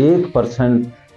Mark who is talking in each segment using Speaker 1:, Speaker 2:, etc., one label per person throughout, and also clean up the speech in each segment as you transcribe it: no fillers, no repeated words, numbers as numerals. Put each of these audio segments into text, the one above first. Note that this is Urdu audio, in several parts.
Speaker 1: 1%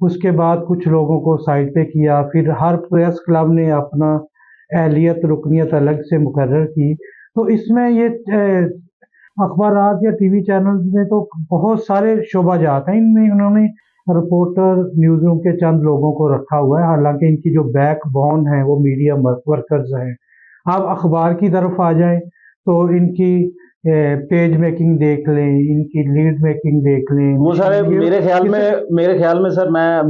Speaker 2: اس کے بعد کچھ لوگوں کو سائڈ پہ کیا، پھر ہر پریس کلب نے اپنا اہلیت رکنیت الگ سے مقرر کی. تو اس میں یہ اخبارات یا ٹی وی چینل میں تو بہت سارے شعبہ جات ہیں، ان میں انہوں نے رپورٹر نیوزوں کے چند لوگوں کو رکھا ہوا ہے، حالانکہ ان کی جو بیک بون ہے وہ میڈیا ورکرز ہیں. آپ اخبار کی طرف آ جائیں تو ان کی پیج میکنگ دیکھ لیں، ان کی لیڈ میکنگ دیکھ لیں.
Speaker 1: وہ سارے میرے خیال میں سر، میں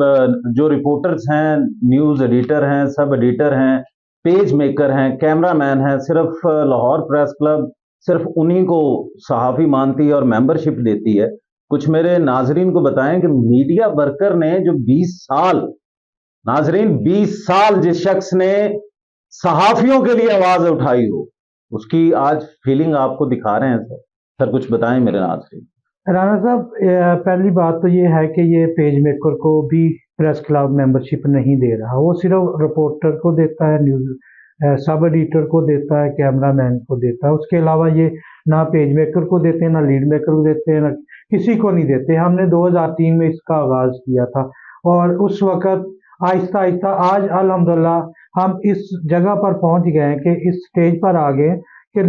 Speaker 1: جو رپورٹرز ہیں، نیوز ایڈیٹر ہیں، سب ایڈیٹر ہیں، پیج میکر ہیں، کیمرہ مین ہیں، صرف لاہور پریس کلب صرف انہی کو صحافی مانتی ہے اور ممبرشپ دیتی ہے. کچھ میرے ناظرین کو بتائیں کہ میڈیا ورکر نے جو 20 سال، ناظرین 20 سال جس شخص نے صحافیوں کے لیے آواز اٹھائی ہو، اس کی آج فیلنگ آپ کو دکھا رہے ہیں سر. سر کچھ بتائیں میرے ناظرین.
Speaker 2: رانا صاحب، پہلی بات تو یہ ہے کہ یہ پیج میکر کو بھی پریس کلب ممبرشپ نہیں دے رہا، وہ صرف رپورٹر کو دیتا ہے، نیوز سب ایڈیٹر کو دیتا ہے، کیمرہ مین کو دیتا ہے. اس کے علاوہ یہ نہ پیج میکر کو دیتے ہیں، نہ لیڈ میکر کو دیتے ہیں، نہ کسی کو نہیں دیتے. ہم نے 2003 میں اس کا آغاز کیا تھا، اور اس وقت آہستہ آہستہ آج الحمدللہ ہم اس جگہ پر پہنچ گئے ہیں کہ اس سٹیج پر آ گئے کہ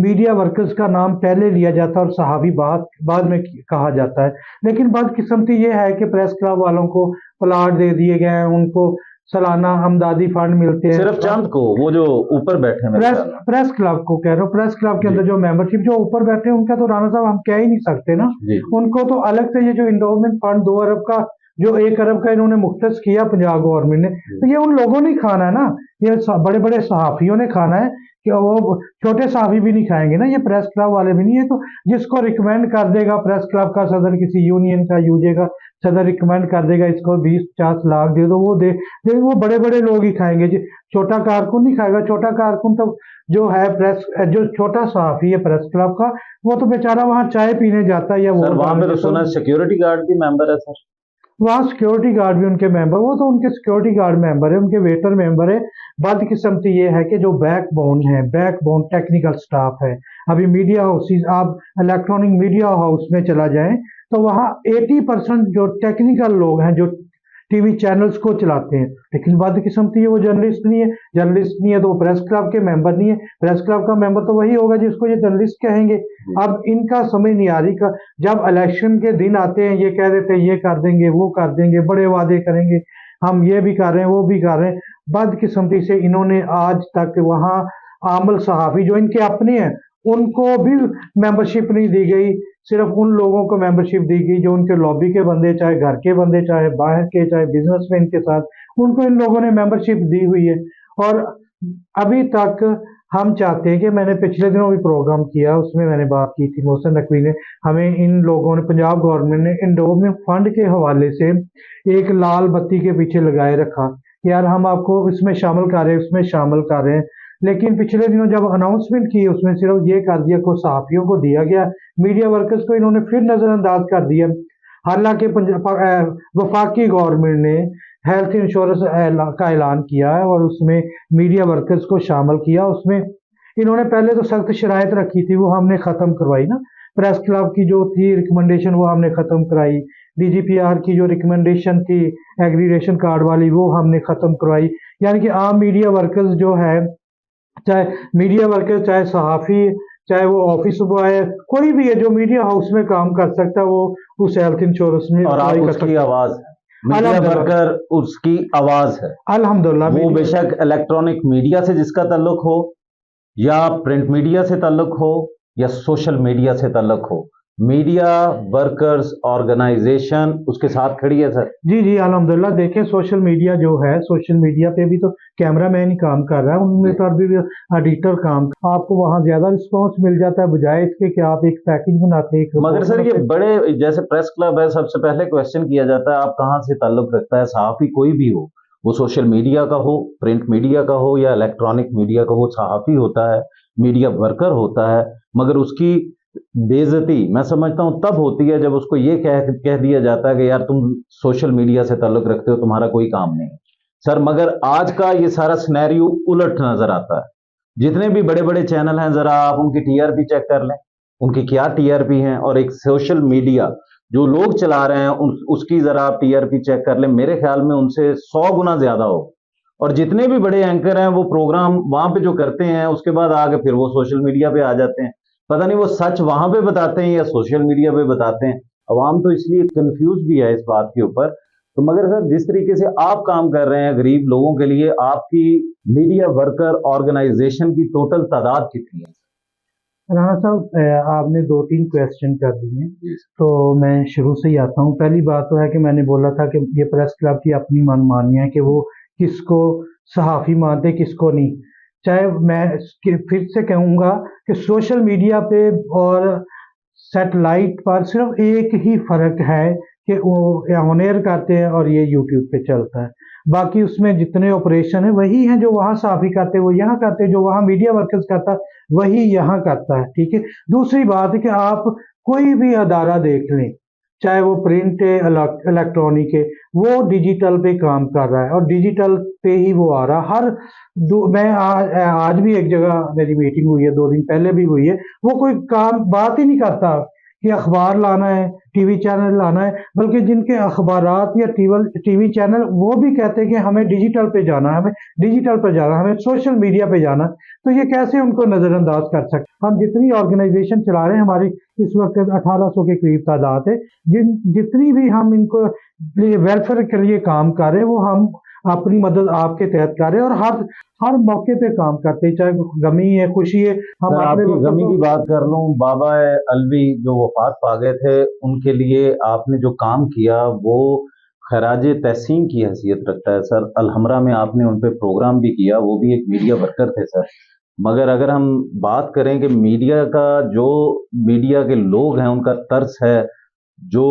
Speaker 2: میڈیا ورکرز کا نام پہلے لیا جاتا ہے اور صحافی بعد میں کہا جاتا ہے. لیکن بدقسمتی یہ ہے کہ پریس کلب والوں کو پلاٹ دے دیے گئے ہیں، ان کو سالانہ امدادی فنڈ ملتے ہیں.
Speaker 1: صرف چند کو، وہ جو اوپر بیٹھے ہیں،
Speaker 2: پریس کلب کو کہہ رہا ہوں، پریس کلب کے اندر جو ممبرشپ جو اوپر بیٹھے ہیں ان کا تو رانا صاحب ہم کہہ ہی نہیں سکتے نا. ان کو تو الگ سے یہ جو انڈومنٹ فنڈ 2 ارب کا، جو 1 ارب کا انہوں نے مختص کیا پنجاب گورنمنٹ نے، تو یہ ان لوگوں نے کھانا ہے نا، یہ بڑے بڑے صحافیوں نے کھانا ہے، کہ وہ چھوٹے صحافی بھی نہیں کھائیں گے نا، یہ پریس کلب والے بھی نہیں. ہے تو جس کو ریکمینڈ کر دے گا پریس کلب کا صدر، کسی یونین کا یوجے کا صدر ریکمینڈ کر دے گا اس کو 20-50 لاکھ دے دو، وہ بڑے بڑے لوگ ہی کھائیں گے. چھوٹا کارکن نہیں کھائے گا. چھوٹا کارکن تو جو ہے جو چھوٹا صحافی ہے پریس کلب کا، وہ تو بیچارہ وہاں چائے پینے جاتا ہے، یا وہ
Speaker 1: وہاں پہ تو سنا سیکیورٹی گارڈ بھی ممبر ہے سر.
Speaker 2: وہاں سیکیورٹی گارڈ بھی ان کے ممبر، وہ تو ان کے سیکیورٹی گارڈ ممبر ہے، ان کے ویٹر ممبر ہے. بدقسمتی یہ ہے کہ جو بیک بون ٹیکنیکل سٹاف ہے. ابھی میڈیا ہاؤسز، آپ الیکٹرانک میڈیا ہاؤس میں چلا جائیں تو وہاں 80% جو ٹیکنیکل لوگ ہیں جو ٹی وی چینلز کو چلاتے ہیں. لیکن بدقسمتی ہے وہ جرنلسٹ نہیں ہے تو وہ پریس کلب کے ممبر نہیں ہے. پریس کلب کا ممبر تو وہی ہوگا جس کو یہ جرنلسٹ کہیں گے. اب ان کا سمجھ نہیں آ رہی، جب الیکشن کے دن آتے ہیں یہ کہہ دیتے ہیں یہ کر دیں گے، وہ کر دیں گے، بڑے وعدے کریں گے، ہم یہ بھی کر رہے ہیں، وہ بھی کر رہے ہیں. بدقسمتی سے انہوں نے آج تک وہاں عامل صحافی جو ان کے اپنے ہیں ان کو بھی ممبرشپ نہیں دی گئی. صرف ان لوگوں کو ممبرشپ دی گئی جو ان کے لابی کے بندے، چاہے گھر کے بندے، چاہے باہر کے، چاہے بزنس مین کے ساتھ، ان کو ان لوگوں نے ممبرشپ دی ہوئی ہے. اور ابھی تک ہم چاہتے ہیں کہ میں نے پچھلے دنوں بھی پروگرام کیا، اس میں نے بات کی تھی، محسن نقوی نے ہمیں، ان لوگوں نے، پنجاب گورنمنٹ نے انڈومنٹ فنڈ کے حوالے سے ایک لال بتی کے پیچھے لگائے رکھا کہ یار ہم آپ کو اس میں شامل کر رہے ہیں، اس میں شامل کر رہے ہیں. لیکن پچھلے دنوں جب اناؤنسمنٹ کی اس میں صرف یہ کر دیا کہ صحافیوں کو دیا گیا، میڈیا ورکرز کو انہوں نے پھر نظر انداز کر دیا. حالانکہ وفاقی گورنمنٹ نے ہیلتھ انشورنس کا اعلان کیا ہے اور اس میں میڈیا ورکرز کو شامل کیا. اس میں انہوں نے پہلے تو سخت شرائط رکھی تھی، وہ ہم نے ختم کروائی نا. پریس کلب کی جو تھی ریکمنڈیشن وہ ہم نے ختم کرائی. ڈی جی پی آر کی جو ریکمنڈیشن تھی ایگریگیشن کارڈ والی وہ ہم نے ختم کروائی. یعنی کہ عام میڈیا ورکرز جو ہے، چاہے میڈیا ورکر، چاہے صحافی، چاہے وہ آفس بوائے، کوئی بھی ہے جو میڈیا ہاؤس میں کام کر سکتا ہے، وہ اس ہیلتھ انشورنس میں
Speaker 1: اور آپ اس کی آواز ہے. میڈیا ورکر اس کی آواز ہے
Speaker 2: الحمدللہ.
Speaker 1: وہ بے شک الیکٹرانک میڈیا سے جس کا تعلق ہو، یا پرنٹ میڈیا سے تعلق ہو، یا سوشل میڈیا سے تعلق ہو، میڈیا ورکرز آرگنائزیشن اس کے ساتھ کھڑی ہے سر.
Speaker 2: جی الحمدللہ. دیکھیں سوشل میڈیا جو ہے، سوشل میڈیا پہ بھی تو کیمرہ مین ہی کام کر رہا ہے، ان میں تو ابھی بھی ایڈیٹر کام، آپ کو وہاں زیادہ رسپانس مل جاتا ہے بجائے اس کے کہ آپ ایک پیکج بناتے ہیں.
Speaker 1: مگر سر یہ بڑے، جیسے پریس کلب ہے، سب سے پہلے کویسچن کیا جاتا ہے آپ کہاں سے تعلق رکھتا ہے. صحافی کوئی بھی ہو، وہ سوشل میڈیا کا ہو، پرنٹ میڈیا کا ہو، یا الیکٹرانک میڈیا کا، وہ صحافی ہوتا ہے، میڈیا ورکر ہوتا ہے. مگر اس کی بے عزتی میں سمجھتا ہوں تب ہوتی ہے جب اس کو یہ کہہ دیا جاتا ہے کہ یار تم سوشل میڈیا سے تعلق رکھتے ہو، تمہارا کوئی کام نہیں سر. مگر آج کا یہ سارا سینیریو الٹ نظر آتا ہے. جتنے بھی بڑے بڑے چینل ہیں، ذرا آپ ان کی ٹی آر پی چیک کر لیں، ان کی کیا ٹی آر پی ہیں. اور ایک سوشل میڈیا جو لوگ چلا رہے ہیں اس کی ذرا آپ ٹی آر پی چیک کر لیں، میرے خیال میں ان سے 100 گنا زیادہ ہو. اور جتنے بھی بڑے اینکر ہیں وہ پروگرام وہاں پہ جو کرتے ہیں اس کے بعد آگے پھر وہ سوشل میڈیا پہ آ جاتے ہیں. پتہ نہیں وہ سچ وہاں پہ بتاتے ہیں یا سوشل میڈیا پہ بتاتے ہیں. عوام تو اس لیے کنفیوز بھی ہے اس بات کے اوپر. تو مگر سر جس طریقے سے آپ کام کر رہے ہیں غریب لوگوں کے لیے، آپ کی میڈیا ورکر آرگنائزیشن کی ٹوٹل تعداد کتنی ہے؟
Speaker 2: رانا صاحب آپ نے 2-3 کویسچن کر دیے، تو میں شروع سے ہی آتا ہوں. پہلی بات تو ہے کہ میں نے بولا تھا کہ یہ پریس کلب کی اپنی من مانی ہے کہ وہ کس کو صحافی مانتے کس کو نہیں. چاہے میں پھر سے کہوں گا کہ سوشل میڈیا پہ اور سیٹلائٹ پر صرف ایک ہی فرق ہے کہ وہ آن ایئر کرتے ہیں اور یہ یوٹیوب پہ چلتا ہے. باقی اس میں جتنے آپریشن ہیں وہی ہیں جو وہاں صحافی کرتے وہ یہاں کرتے، جو وہاں میڈیا ورکرز کرتا وہی یہاں کرتا ہے. ٹھیک ہے. دوسری بات ہے کہ آپ کوئی بھی ادارہ دیکھ لیں، چاہے وہ پرنٹ ہے الیکٹرانک ہے، وہ ڈیجیٹل پہ کام کر رہا ہے اور ڈیجیٹل پہ ہی وہ آ رہا. میں آج بھی ایک جگہ میری میٹنگ ہوئی ہے، 2 دن پہلے بھی ہوئی ہے، وہ کوئی بات ہی نہیں کرتا کہ اخبار لانا ہے، ٹی وی چینل لانا ہے، بلکہ جن کے اخبارات یا ٹی وی چینل وہ بھی کہتے ہیں کہ ہمیں ڈیجیٹل پہ جانا ہے، ہمیں ڈیجیٹل پہ جانا ہے، ہمیں سوشل میڈیا پہ جانا ہے. تو یہ کیسے ان کو نظر انداز کر سکتے؟ ہم جتنی آرگنائزیشن چلا رہے ہیں، ہماری اس وقت 1800 کے قریب تعداد ہے، جتنی بھی ہم ان کو ویلفیئر کے لیے کام کر رہے ہیں وہ ہم اپنی مدد آپ کے تحت کر رہے ہیں اور ہر موقع پہ کام کرتے ہیں، چاہے غمی ہے خوشی ہے. ہم
Speaker 1: آپ کی غمی کی بات کر لوں، بابا الوی جو وفات پا گئے تھے، ان کے لیے آپ نے جو کام کیا وہ خراج تحسین کی حیثیت رکھتا ہے سر. الحمرہ میں آپ نے ان پہ پروگرام بھی کیا، وہ بھی ایک میڈیا ورکر تھے سر. مگر اگر ہم بات کریں کہ میڈیا کا، جو میڈیا کے لوگ ہیں ان کا طرز ہے، جو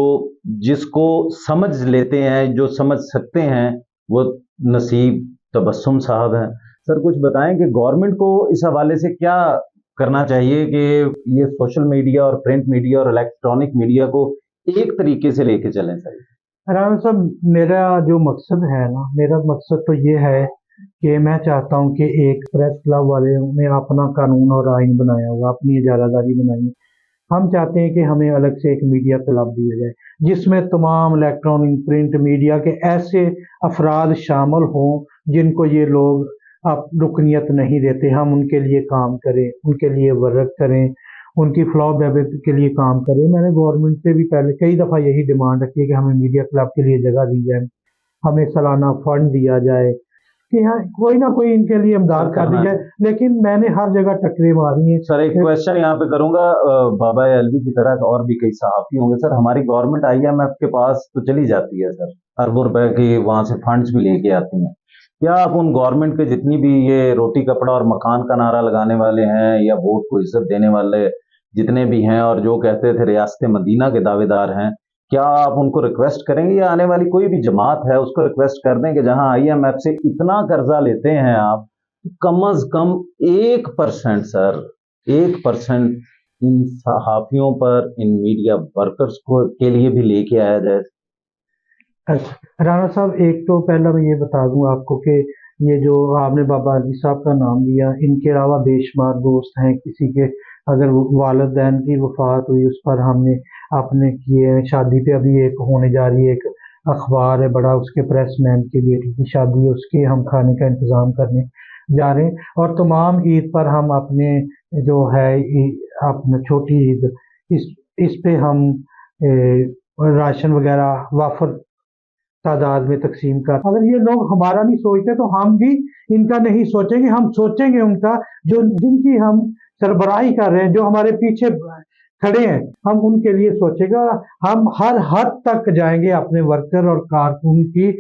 Speaker 1: جس کو سمجھ لیتے ہیں، جو سمجھ سکتے ہیں، وہ نصیب تبسم صاحب ہیں. سر کچھ بتائیں کہ گورنمنٹ کو اس حوالے سے کیا کرنا چاہیے کہ یہ سوشل میڈیا اور پرنٹ میڈیا اور الیکٹرانک میڈیا کو ایک طریقے سے لے کے چلیں سر؟
Speaker 2: رانا صاحب میرا جو مقصد ہے نا، میرا مقصد تو یہ ہے کہ میں چاہتا ہوں کہ ایک پریس کلب والے نے اپنا قانون اور آئین بنایا ہوا، اپنی اجارہ داری بنائی. ہم چاہتے ہیں کہ ہمیں الگ سے ایک میڈیا کلب دیا جائے جس میں تمام الیکٹرانک پرنٹ میڈیا کے ایسے افراد شامل ہوں جن کو یہ لوگ رکنیت نہیں دیتے. ہم ان کے لیے کام کریں، ان کے لیے ورک کریں، ان کی فلاح و بہبود کے لیے کام کریں. میں نے گورنمنٹ سے بھی پہلے کئی دفعہ یہی ڈیمانڈ رکھی ہے کہ ہمیں میڈیا کلب کے لیے جگہ دی جائے، ہمیں سالانہ فنڈ دیا جائے کہ یہاں کوئی نہ کوئی ان کے لیے امداد کر دی جائے. لیکن میں نے ہر جگہ ٹکرے ماری ہیں.
Speaker 1: سر ایک کویشچن یہاں پہ کروں گا، بابا الوی کی طرح اور بھی کئی صحافی ہوں گے سر. ہماری گورنمنٹ IMF کے پاس تو چلی جاتی ہے سر، اربوں روپے کی وہاں سے فنڈز بھی لے کے آتی ہیں. کیا آپ ان گورنمنٹ کے جتنی بھی یہ روٹی کپڑا اور مکان کا نعرہ لگانے والے ہیں یا ووٹ کو عزت دینے والے جتنے بھی ہیں اور جو کہتے تھے ریاست مدینہ کے دعوے دار ہیں، کیا آپ ان کو ریکویسٹ کریں گے یا آنے والی کوئی بھی جماعت ہے اس کو ریکویسٹ کر دیں کہ جہاں IMF سے اتنا قرضہ لیتے ہیں آپ، کم از کم 1% سر، 1% ان صحافیوں پر، ان میڈیا ورکرز کو کے لیے بھی لے کے آیا جائے؟
Speaker 2: رانا صاحب ایک تو پہلا میں یہ بتا دوں آپ کو کہ یہ جو آپ نے بابا علی صاحب کا نام لیا، ان کے علاوہ بے شمار دوست ہیں. کسی کے اگر والدین کی وفات ہوئی اس پر ہم نے اپنے کیے ہیں. شادی پہ ابھی ایک ہونے جا رہی ہے، ایک اخبار ہے بڑا، اس کے پریس مین کی بیٹی کی شادی ہے، اس کے ہم کھانے کا انتظام کرنے جا رہے ہیں. اور تمام عید پر ہم اپنے جو ہے اپنا چھوٹی عید اس پہ ہم راشن وغیرہ وافر تعداد میں تقسیم کر. اگر یہ لوگ ہمارا نہیں سوچتے تو ہم بھی ان کا نہیں سوچیں گے. ہم سوچیں گے ان کا، جن کی ہم سربراہی کر رہے ہیں، جو ہمارے پیچھے کھڑے ہیں، ہم ان کے لیے سوچیں گے. ہم ہر حد تک جائیں گے اپنے ورکر اور کارکن کی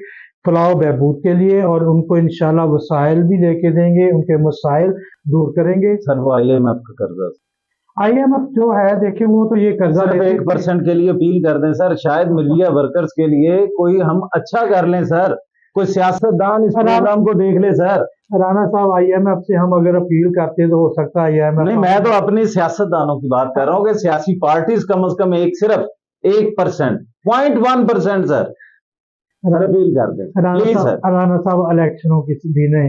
Speaker 2: فلاح و بہبود کے لیے، اور ان کو انشاءاللہ وسائل بھی لے کے دیں گے، ان کے مسائل دور کریں گے.
Speaker 1: سر وہ IMF کا قرضہ،
Speaker 2: IMF جو ہے دیکھیں وہ تو یہ قرضہ
Speaker 1: 1% کے لیے اپیل کر دیں سر، شاید میڈیا ورکرز کے لیے کوئی ہم اچھا کر لیں سر، کوئی سیاستدان اس پروگرام کو دیکھ لے سر.
Speaker 2: رانا صاحب IMF سے ہم اگر اپیل کرتے تو ہو سکتا ہے IMF
Speaker 1: نہیں، میں تو اپنی سیاستدانوں کی بات کر رہا ہوں کہ سیاسی پارٹیز کم از کم صرف 1%، 0.1% سر اپیل کر دیں پلیز سر.
Speaker 2: رانا صاحب الیکشنوں کے دن ہیں،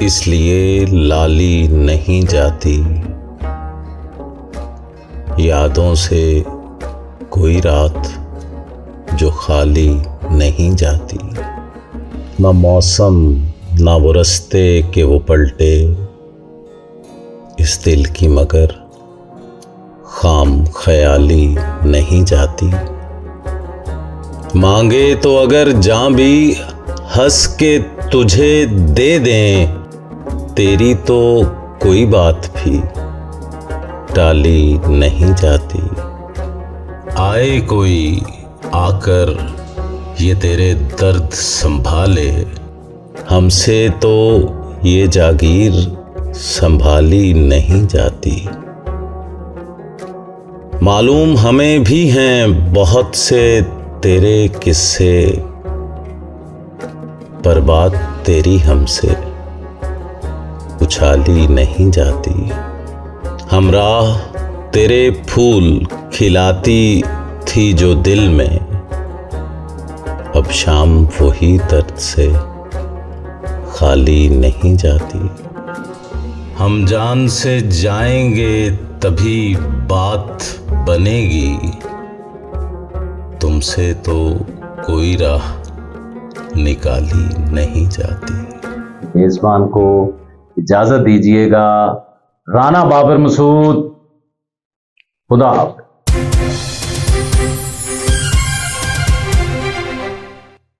Speaker 3: اس لیے لالی نہیں جاتی، یادوں سے کوئی رات جو خالی نہیں جاتی۔ نہ موسم نہ وہ رستے کہ وہ پلٹے، اس دل کی مگر خام خیالی نہیں جاتی۔ مانگے تو اگر جاں بھی ہنس کے تجھے دے دیں، تیری تو کوئی بات بھی ٹالی نہیں جاتی۔ آئے کوئی آ کر یہ تیرے درد سنبھالے، ہم سے تو یہ جاگیر سنبھالی نہیں جاتی۔ معلوم ہمیں بھی ہیں بہت سے تیرے قصے، پر بات تیری ہم سے اچھالی نہیں جاتی۔ ہمراہ تیرے پھول کھلاتی تھی جو دل میں، اب شام وہی درد سے خالی نہیں جاتی۔ ہم جان سے جائیں گے تبھی بات بنے گی، تم سے تو کوئی راہ نکالی نہیں جاتی۔
Speaker 1: میزبان کو اجازت دیجیے گا۔ رانا بابر مسعود، خدا حافظ۔